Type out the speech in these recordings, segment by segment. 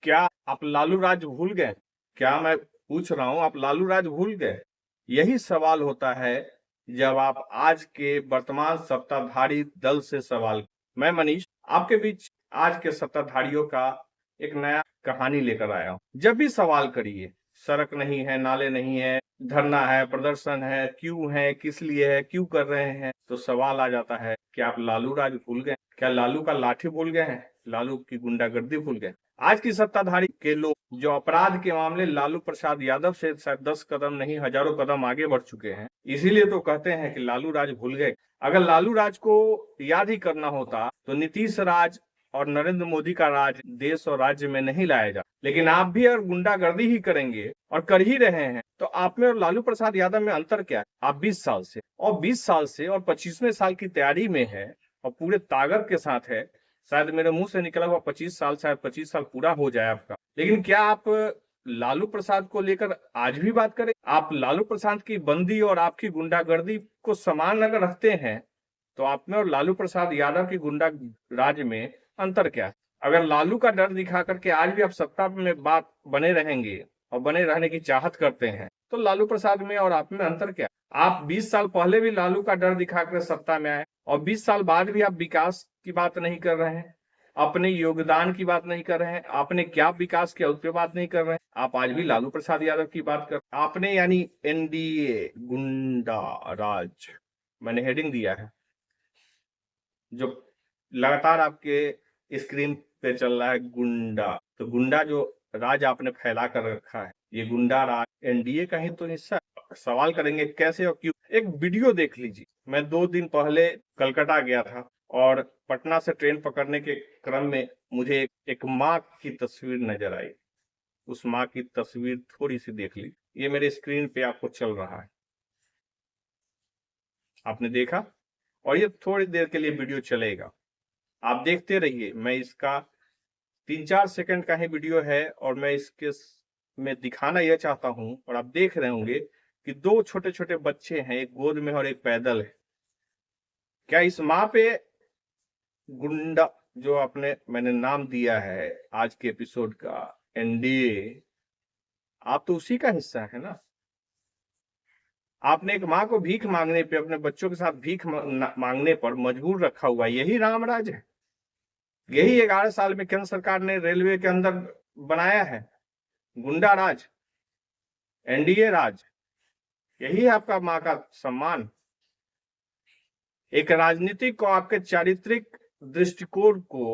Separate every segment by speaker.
Speaker 1: क्या आप लालू राज भूल गए? क्या मैं पूछ रहा हूं, आप लालू राज भूल गए? यही सवाल होता है जब आप आज के वर्तमान सत्ताधारी दल से सवाल। मैं मनीष आपके बीच आज के सत्ताधारियों का एक नया कहानी लेकर आया हूं। जब भी सवाल करिए, सड़क नहीं है, नाले नहीं है, धरना है, प्रदर्शन है, क्यों है, किस लिए है, क्यों कर रहे हैं, तो सवाल आ जाता है कि आप लालू राज भूल गए? क्या लालू का लाठी भूल गए हैं? लालू की गुंडागर्दी भूल गए? आज की सत्ताधारी के लोग जो अपराध के मामले लालू प्रसाद यादव से शायद 10 कदम नहीं हजारों कदम आगे बढ़ चुके हैं, इसीलिए तो कहते हैं कि लालू राज भूल गए। अगर लालू राज को याद ही करना होता तो नीतीश राज और नरेंद्र मोदी का राज देश और राज्य में नहीं लाया जा। लेकिन आप भी अगर गुंडागर्दी ही करेंगे और कर ही रहे हैं तो आप में और लालू प्रसाद यादव में अंतर क्या है? आप 20 साल से और 20 साल से और 25वें साल की तैयारी में है और पूरे ताकत के साथ है। शायद मेरे मुंह से निकला हुआ 25 साल, शायद 25 साल पूरा हो जाए आपका, लेकिन क्या आप लालू प्रसाद को लेकर आज भी बात करें? आप लालू प्रसाद की बंदी और आपकी गुंडागर्दी को समान अगर रखते हैं तो आप में और लालू प्रसाद यादव की गुंडा राज में अंतर क्या है? अगर लालू का डर दिखा करके आज भी आप सत्ता में बात बने रहेंगे और बने रहने की चाहत करते हैं तो लालू प्रसाद में और आप में अंतर क्या? आप 20 साल पहले भी लालू का डर दिखाकर सत्ता में आए और 20 साल बाद भी आप विकास की बात नहीं कर रहे हैं, अपने योगदान की बात नहीं कर रहे हैं, आपने क्या विकास किया उस पर बात नहीं कर रहे हैं, आप आज भी लालू प्रसाद यादव की बात कर आपने, यानी एनडीए गुंडा राज मैंने हेडिंग दिया है जो लगातार आपके स्क्रीन पे चल रहा है, गुंडा। तो गुंडा जो राज आपने फैला कर रखा है, ये गुंडा राज एनडीए का ही तो हिस्सा है। सवाल करेंगे कैसे और क्यों? एक वीडियो देख लीजिए। मैं 2 दिन पहले कलकत्ता गया था और पटना से ट्रेन पकड़ने के क्रम में मुझे एक माँ की तस्वीर नजर आई। उस माँ की तस्वीर थोड़ी सी देख ली, ये मेरे स्क्रीन पे आपको चल रहा है, आपने देखा? और ये थोड़ी देर के लिए वीडियो चलेगा, आप देखते रहिए। मैं इसका 3-4 सेकंड का ही वीडियो है और मैं इसके में दिखाना यह चाहता हूं, और आप देख रहे होंगे कि 2 छोटे छोटे बच्चे हैं, एक गोद में और एक पैदल है। क्या इस माँ पे गुंडा जो आपने मैंने नाम दिया है आज के एपिसोड का एनडीए, आप तो उसी का हिस्सा है ना? आपने एक माँ को भीख मांगने पे, अपने बच्चों के साथ भीख मांगने पर मजबूर रखा हुआ, यही रामराज है? यही 11 साल में केंद्र सरकार ने रेलवे के अंदर बनाया है गुंडा राज, एनडीए राज? यही है आपका माँ का सम्मान? एक राजनीतिक को आपके चारित्रिक दृष्टिकोण को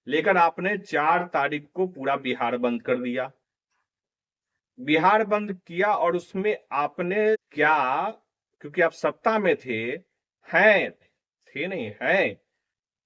Speaker 1: लेकर आपने 4 तारीख को पूरा बिहार बंद कर दिया। बिहार बंद किया और उसमें आपने क्या, क्योंकि आप सत्ता में थे नहीं हैं,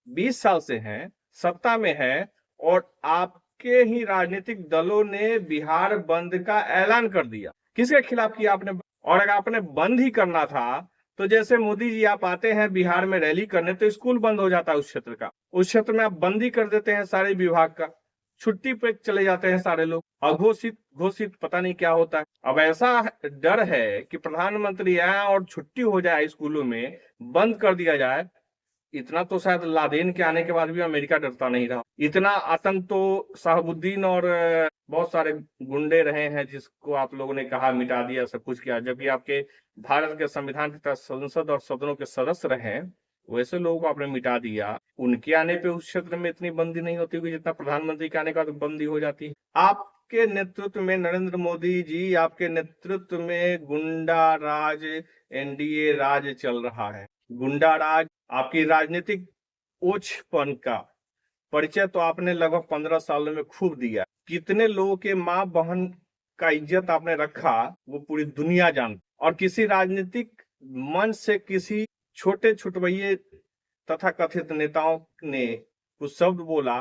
Speaker 1: 20 साल से हैं, सत्ता में हैं, और आपके ही राजनीतिक दलों ने बिहार बंद का ऐलान कर दिया। किसके खिलाफ किया आपने? और अगर आपने बंद ही करना था तो जैसे मोदी जी आप आते हैं बिहार में रैली करने तो स्कूल बंद हो जाता है उस क्षेत्र का, उस क्षेत्र में आप बंद ही कर देते हैं सारे विभाग का, छुट्टी पे चले जाते हैं सारे लोग, अघोषित घोषित पता नहीं क्या होता है। अब ऐसा डर है कि प्रधानमंत्री आए और छुट्टी हो जाए, स्कूलों में बंद कर दिया जाए। इतना तो शायद लादेन के आने के बाद भी अमेरिका डरता नहीं रहा। इतना आतंक तो शहाबुद्दीन और बहुत सारे गुंडे रहे हैं जिसको आप लोगों ने कहा मिटा दिया, सब कुछ किया, जबकि आपके भारत के संविधान के तहत संसद और सदनों के सदस्य रहे, वैसे लोगों को आपने मिटा दिया। उनके आने पे उस क्षेत्र में इतनी बंदी नहीं होती हुई जितना प्रधानमंत्री के आने का तो बंदी हो जाती है। आपके नेतृत्व में नरेंद्र मोदी जी, आपके नेतृत्व में गुंडा राज, एनडीए राज चल रहा है। गुंडा राज आपकी राजनीतिक ओछपन का परिचय तो आपने लगभग 15 सालों में खूब दिया। कितने लोगों के माँ बहन का इज्जत आपने रखा वो पूरी दुनिया जानती। और किसी राजनीतिक मंच से किसी छोटे छुटवैये तथा कथित नेताओं ने कुछ शब्द बोला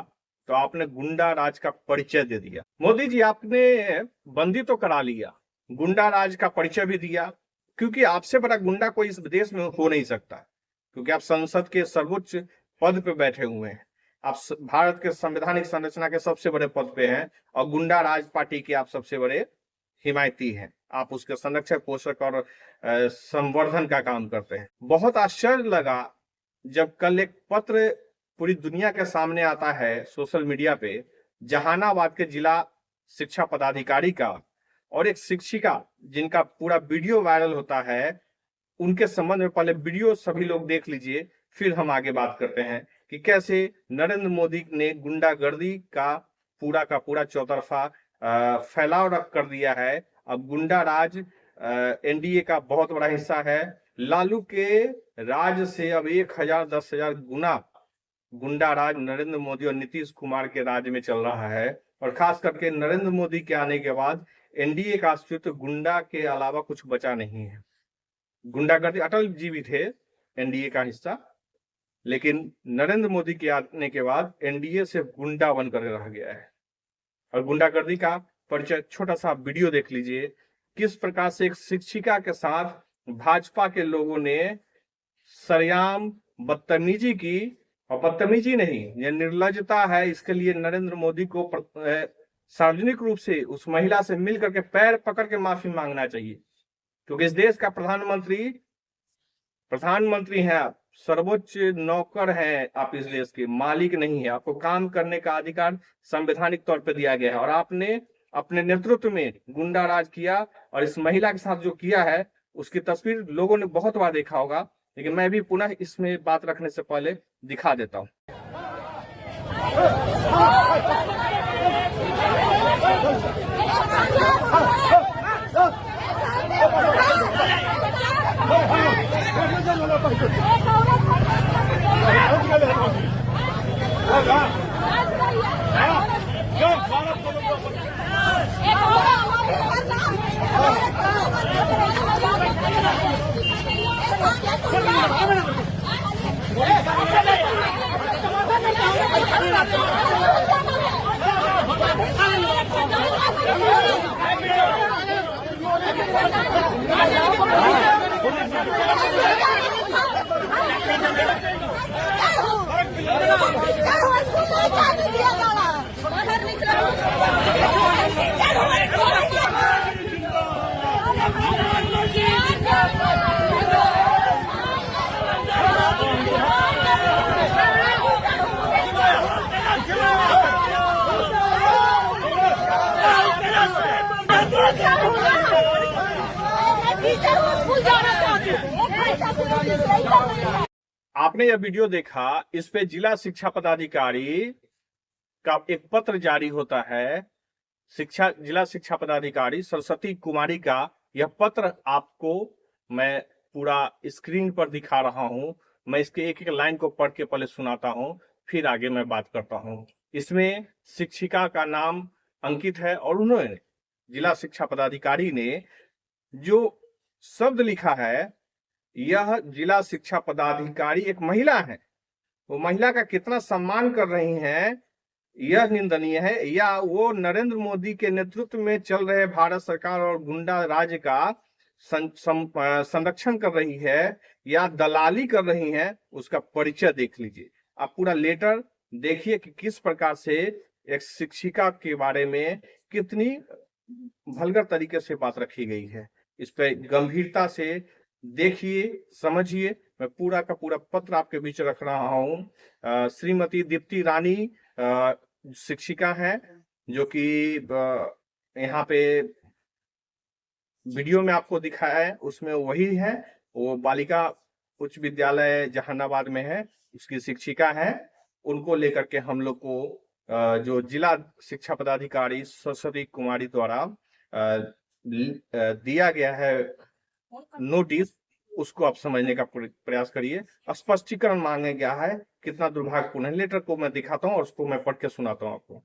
Speaker 1: तो आपने गुंडा राज का परिचय दे दिया। मोदी जी आपने बंदी तो करा लिया, गुंडा राज का परिचय भी दिया, क्योंकि आपसे बड़ा गुंडा कोई इस देश में हो नहीं सकता, क्योंकि आप संसद के सर्वोच्च पद पे बैठे हुए हैं, आप भारत के संवैधानिक संरचना के सबसे बड़े पद पे हैं और गुंडा राज पार्टी के आप सबसे बड़े हिमायती हैं। आप उसके संरक्षक, पोषक और संवर्धन का काम करते हैं। बहुत आश्चर्य लगा जब कल एक पत्र पूरी दुनिया के सामने आता है सोशल मीडिया पे, जहानाबाद के जिला शिक्षा पदाधिकारी का और एक शिक्षिका जिनका पूरा वीडियो वायरल होता है, उनके संबंध में पहले वीडियो सभी लोग देख लीजिए, फिर हम आगे बात करते हैं कि कैसे नरेंद्र मोदी ने गुंडागर्दी का पूरा चौतरफा फैलाव कर दिया है। अब गुंडा राज एनडीए का बहुत बड़ा हिस्सा है। लालू के राज से अब 1000 10,000 गुना गुंडा राज नरेंद्र मोदी और नीतीश कुमार के राज में चल रहा है। और खास करके नरेंद्र मोदी के आने के बाद एनडीए का अस्तित्व गुंडा के अलावा कुछ बचा नहीं है। गुंडागर्दी, अटल जी भी थे एनडीए का हिस्सा, लेकिन नरेंद्र मोदी के आने के बाद एनडीए से गुंडा बनकर रह गया है। और गुंडागर्दी का परिचय छोटा सा वीडियो देख लीजिए, किस प्रकार से एक शिक्षिका के साथ भाजपा के लोगों ने सरेआम बदतमीजी की। और बदतमीजी नहीं, यह निर्लज्जता है। इसके लिए नरेंद्र मोदी को सार्वजनिक रूप से उस महिला से मिल करके पैर पकड़ के माफी मांगना चाहिए, क्योंकि इस देश का प्रधानमंत्री हैं आप, सर्वोच्च नौकर हैं आप, इस देश के मालिक नहीं है। आपको काम करने का अधिकार संवैधानिक तौर पर दिया गया है और आपने अपने नेतृत्व में गुंडा राज किया। और इस महिला के साथ जो किया है उसकी तस्वीर लोगों ने बहुत बार देखा होगा, लेकिन मैं भी पुनः इसमें बात रखने से पहले दिखा देता हूं। आपने यह वीडियो देखा, इस पे जिला शिक्षा पदाधिकारी का एक पत्र जारी होता है। जिला शिक्षा पदाधिकारी सरस्वती कुमारी का यह पत्र आपको मैं पूरा स्क्रीन पर दिखा रहा हूं। मैं इसके एक एक लाइन को पढ़ के पहले सुनाता हूं, फिर आगे मैं बात करता हूं। इसमें शिक्षिका का नाम अंकित है और उन्होंने, जिला शिक्षा पदाधिकारी ने जो शब्द लिखा है, यह जिला शिक्षा पदाधिकारी एक महिला है, वो महिला का कितना सम्मान कर रही हैं यह निंदनीय है। या वो नरेंद्र मोदी के नेतृत्व में चल रहे भारत सरकार और गुंडा राज का संरक्षण कर रही है या दलाली कर रही हैं, उसका परिचय देख लीजिए। आप पूरा लेटर देखिए कि किस प्रकार से एक शिक्षिका के बारे में कितनी भलगर तरीके से बात रखी गई है। इस पे गंभीरता से देखिए, समझिए। मैं पूरा का पूरा पत्र आपके बीच रख रहा हूं। श्रीमती दीप्ति रानी शिक्षिका है, जो कि यहाँ पे वीडियो में आपको दिखाया है उसमें वही है। वो बालिका उच्च विद्यालय जहानाबाद में है, उसकी शिक्षिका है। उनको लेकर के हम लोग को जो जिला शिक्षा पदाधिकारी सरस्वती कुमारी द्वारा दिया गया है नोटिस, उसको आप समझने का प्रयास करिए। स्पष्टीकरण मांगा गया है, कितना दुर्भाग्यपूर्ण है। लेटर को मैं दिखाता हूँ और उसको मैं पढ़ के सुनाता हूँ आपको।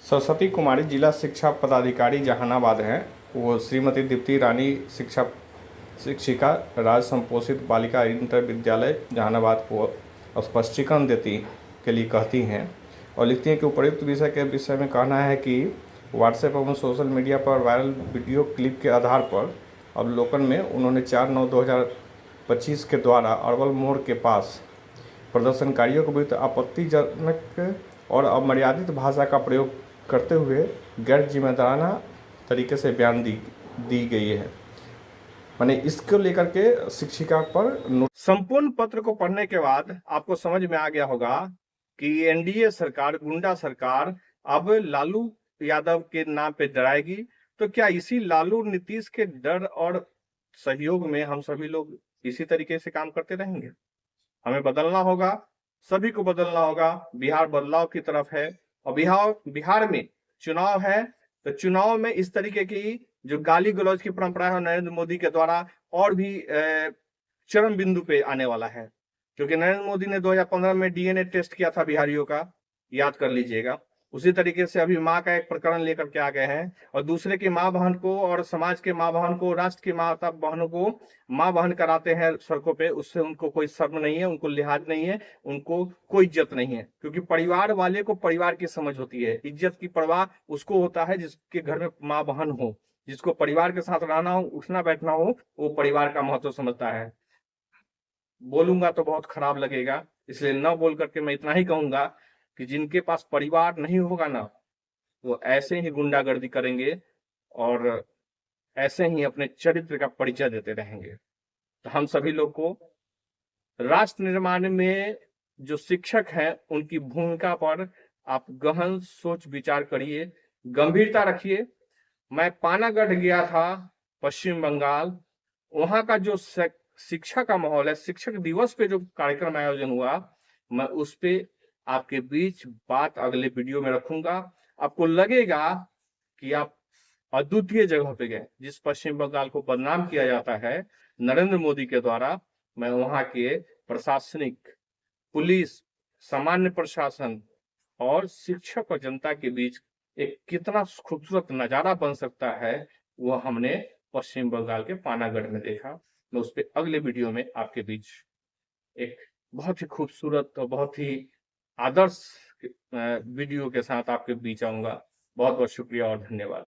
Speaker 1: सरस्वती कुमारी जिला शिक्षा पदाधिकारी जहानाबाद हैं। वो श्रीमती दीप्ति रानी शिक्षिका राज संपोषित बालिका इंटर विद्यालय जहानाबाद को स्पष्टीकरण देती के लिए कहती हैं और लिखती हैं कि उपयुक्त विषय के विषय में कहना है कि व्हाट्सएप एवं सोशल मीडिया पर वायरल वीडियो क्लिप के आधार पर अवलोकन में उन्होंने 4/9/2025 के द्वारा अरवल मोड़ के पास प्रदर्शनकारियों के विरुद्ध आपत्तिजनक और अमर्यादित भाषा का प्रयोग करते हुए गैर जिम्मेदाराना तरीके से बयान दी गई है। माने इसको लेकर के शिक्षिका पर। संपूर्ण पत्र को पढ़ने के बाद आपको समझ में आ गया होगा कि एनडीए सरकार, गुंडा सरकार अब लालू यादव के नाम पे डराएगी, तो क्या इसी लालू नीतीश के डर और सहयोग में हम सभी लोग इसी तरीके से काम करते रहेंगे? हमें बदलना होगा, सभी को बदलना होगा। बिहार बदलाव की तरफ है, और बिहार में चुनाव है, तो चुनाव में इस तरीके की जो गाली गलौज की परंपरा है नरेंद्र मोदी के द्वारा और भी चरम बिंदु पे आने वाला है। क्योंकि नरेंद्र मोदी ने 2015 में डीएनए टेस्ट किया था बिहारियों का, याद कर लीजिएगा। उसी तरीके से अभी माँ का एक प्रकरण लेकर के आ गए हैं, और दूसरे की माँ बहन को और समाज के माँ बहन को, राष्ट्र की माता बहनों को माँ बहन कराते हैं सड़कों पे। उससे उनको कोई शर्म नहीं है, उनको लिहाज नहीं है, उनको कोई इज्जत नहीं है। क्योंकि परिवार वाले को परिवार की समझ होती है, इज्जत की परवाह उसको होता है जिसके घर में माँ बहन हो, जिसको परिवार के साथ रहना हो, उठना बैठना हो, वो परिवार का महत्व समझता है। बोलूंगा तो बहुत खराब लगेगा, इसलिए न बोल करके मैं इतना ही कहूंगा कि जिनके पास परिवार नहीं होगा ना, वो ऐसे ही गुंडागर्दी करेंगे और ऐसे ही अपने चरित्र का परिचय देते रहेंगे। तो हम सभी लोग को राष्ट्र निर्माण में जो शिक्षक हैं उनकी भूमिका पर आप गहन सोच विचार करिए, गंभीरता रखिए। मैं पानागढ़ गया था, पश्चिम बंगाल। वहां का जो शिक्षा का माहौल है, शिक्षक दिवस पे जो कार्यक्रम आयोजन हुआ, मैं उस पे आपके बीच बात अगले वीडियो में रखूंगा। आपको लगेगा कि आप अद्वितीय जगह पे गए। जिस पश्चिम बंगाल को बदनाम किया जाता है नरेंद्र मोदी के द्वारा, मैं वहां के प्रशासनिक, पुलिस, सामान्य प्रशासन और शिक्षक और जनता के बीच एक कितना खूबसूरत नजारा बन सकता है, वो हमने पश्चिम बंगाल के पानागढ़ में देखा। मैं उस पर अगले वीडियो में आपके बीच एक बहुत ही खूबसूरत और बहुत ही आदर्श वीडियो के साथ आपके बीच आऊंगा। बहुत बहुत शुक्रिया और धन्यवाद।